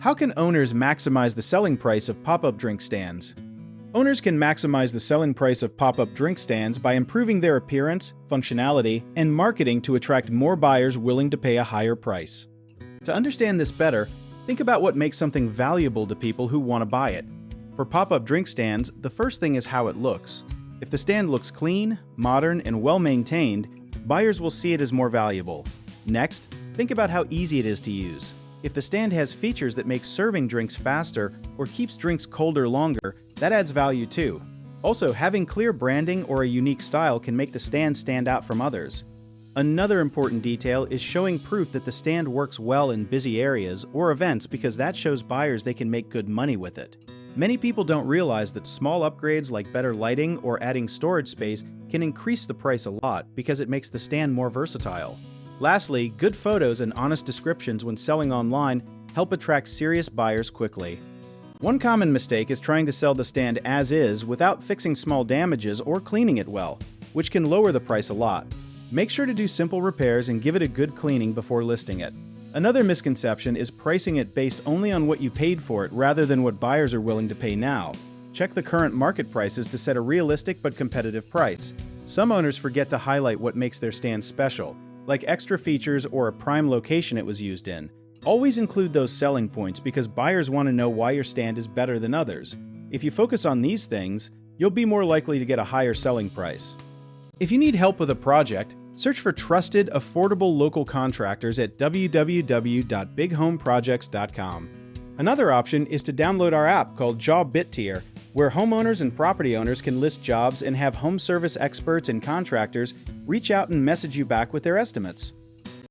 How can owners maximize the selling price of pop-up drink stands? Owners can maximize the selling price of pop-up drink stands by improving their appearance, functionality, and marketing to attract more buyers willing to pay a higher price. To understand this better, think about what makes something valuable to people who want to buy it. For pop-up drink stands, the first thing is how it looks. If the stand looks clean, modern, and well-maintained, buyers will see it as more valuable. Next, think about how easy it is to use. If the stand has features that make serving drinks faster or keeps drinks colder longer, that adds value too. Also, having clear branding or a unique style can make the stand stand out from others. Another important detail is showing proof that the stand works well in busy areas or events because that shows buyers they can make good money with it. Many people don't realize that small upgrades like better lighting or adding storage space can increase the price a lot because it makes the stand more versatile. Lastly, good photos and honest descriptions when selling online help attract serious buyers quickly. One common mistake is trying to sell the stand as is without fixing small damages or cleaning it well, which can lower the price a lot. Make sure to do simple repairs and give it a good cleaning before listing it. Another misconception is pricing it based only on what you paid for it rather than what buyers are willing to pay now. Check the current market prices to set a realistic but competitive price. Some owners forget to highlight what makes their stand special, like extra features or a prime location it was used in. Always include those selling points because buyers want to know why your stand is better than others. If you focus on these things, you'll be more likely to get a higher selling price. If you need help with a project, search for trusted, affordable local contractors at www.bighomeprojects.com. Another option is to download our app called Job BitTier, where homeowners and property owners can list jobs and have home service experts and contractors reach out and message you back with their estimates.